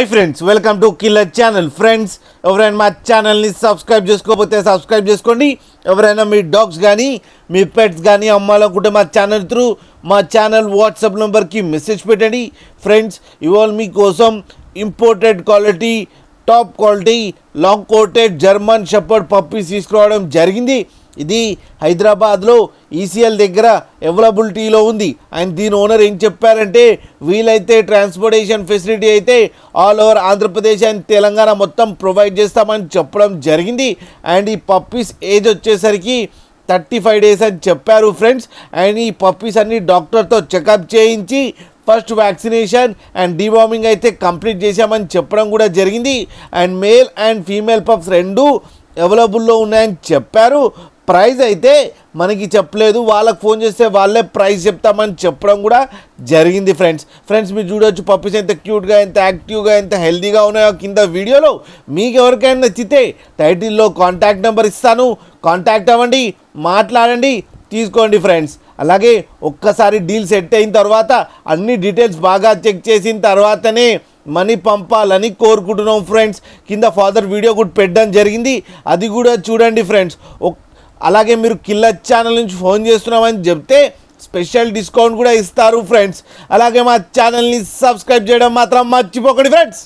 Hi friends, welcome to killer channel. Friends, ఎవరైనా మా ఛానల్ని సబ్స్క్రైబ్ చేసుకోకపోతే సబ్స్క్రైబ్ చేసుకోండి. ఎవరైనా మీ డాగ్స్ కానీ మీ పెట్స్ కానీ అమ్మాలనుకుంటే మా ఛానల్ త్రూ మా ఛానల్ వాట్సాప్ నెంబర్కి మెసేజ్ పెట్టండి. ఫ్రెండ్స్, ఇవాళ మీకోసం imported quality, top quality long coated German shepherd puppies తీసుకురావడం జరిగింది. ఇది హైదరాబాద్లో ఈసీఎల్ దగ్గర అవైలబిలిటీలో ఉంది. అండ్ దీని ఓనర్ ఏం చెప్పారంటే, వీలైతే ట్రాన్స్పోర్టేషన్ ఫెసిలిటీ అయితే all over Andhra Pradesh and Telangana మొత్తం ప్రొవైడ్ చేస్తామని చెప్పడం జరిగింది. అండ్ ఈ పప్పీస్ ఏజ్ వచ్చేసరికి 35 days అని చెప్పారు ఫ్రెండ్స్. అండ్ ఈ పప్పీస్ అన్ని డాక్టర్తో చెకప్ చేయించి ఫస్ట్ వ్యాక్సినేషన్ అండ్ డీవార్మింగ్ అయితే కంప్లీట్ చేశామని చెప్పడం కూడా జరిగింది. And male and female pups రెండు అవైలబుల్లో ఉన్నాయని చెప్పారు. ప్రైస్ అయితే మనకి చెప్పలేదు, వాళ్ళకి ఫోన్ చేస్తే వాళ్ళే ప్రైస్ చెప్తామని చెప్పడం కూడా జరిగింది. ఫ్రెండ్స్ మీరు చూడవచ్చు పప్పీస్ ఎంత క్యూట్గా, ఎంత యాక్టివ్గా, ఎంత హెల్తీగా ఉన్నాయో కింద వీడియోలో. మీకు ఎవరికైనా నచ్చితే టైటిల్లో కాంటాక్ట్ నెంబర్ ఇస్తాను, కాంటాక్ట్ అవ్వండి, మాట్లాడండి, తీసుకోండి ఫ్రెండ్స్. అలాగే ఒక్కసారి డీల్ సెట్ అయిన తర్వాత అన్ని డీటెయిల్స్ బాగా చెక్ చేసిన తర్వాతనే మనీ పంపాలని కోరుకుంటున్నాం ఫ్రెండ్స్. కింద ఫాదర్ వీడియో కూడా పెట్టడం జరిగింది, అది కూడా చూడండి ఫ్రెండ్స్. అలాగే మీరు కిల్లర్ ఛానల్ నుంచి ఫోన్ చేస్తున్నామని చెప్తే స్పెషల్ డిస్కౌంట్ కూడా ఇస్తారు ఫ్రెండ్స్. అలాగే మా ఛానల్ని సబ్స్క్రైబ్ చేయడం మాత్రం మర్చిపోకండి ఫ్రెండ్స్.